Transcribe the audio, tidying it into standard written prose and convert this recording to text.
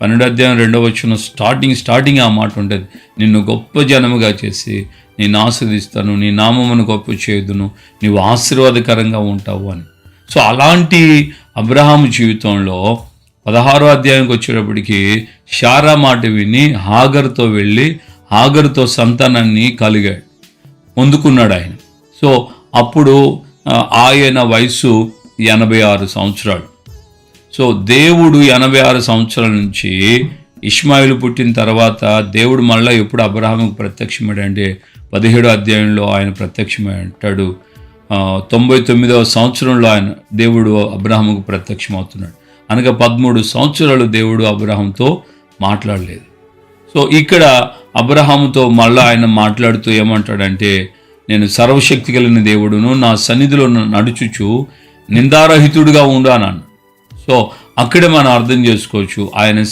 12వ అధ్యాయం 2వ వచనం స్టార్టింగ్ ఆ మాట ఉంటుంది. నిన్ను గొప్ప జనముగా చేసి నేను ఆస్వాదిస్తాను, నీ నామమును గొప్ప చేయుదును, నీవు ఆశీర్వాదకరంగా ఉంటావు అని. సో అలాంటి అబ్రహాము జీవితంలో 16వ అధ్యాయంకి వచ్చేటప్పటికి శారా మాట విని హాగరుతో వెళ్ళి హాగరుతో సంతానాన్ని కలిగాడు, పొందుకున్నాడు ఆయన. సో అప్పుడు ఆయన వయసు 86 సంవత్సరాలు. సో దేవుడు 86 సంవత్సరాల నుంచి ఇష్మాయిలు పుట్టిన తర్వాత దేవుడు మళ్ళీ ఎప్పుడు అబ్రహాముకు ప్రత్యక్షమయ్యాడంటే 17వ అధ్యాయంలో ఆయన ప్రత్యక్షమై అంటాడు. 99వ సంవత్సరంలో ఆయన దేవుడు అబ్రహాముకు ప్రత్యక్షమవుతున్నాడు. అనగా 13 సంవత్సరాలు దేవుడు అబ్రహాంతో మాట్లాడలేదు. సో ఇక్కడ అబ్రహాముతో మళ్ళీ ఆయన మాట్లాడుతూ ఏమంటాడంటే, నేను సర్వశక్తి కలిగిన దేవుడును, నా సన్నిధిలో నడుచుచు నిందారహితుడిగా ఉండానన్నాడు. సో అక్కడే మనం అర్థం చేసుకోవచ్చు ఆయన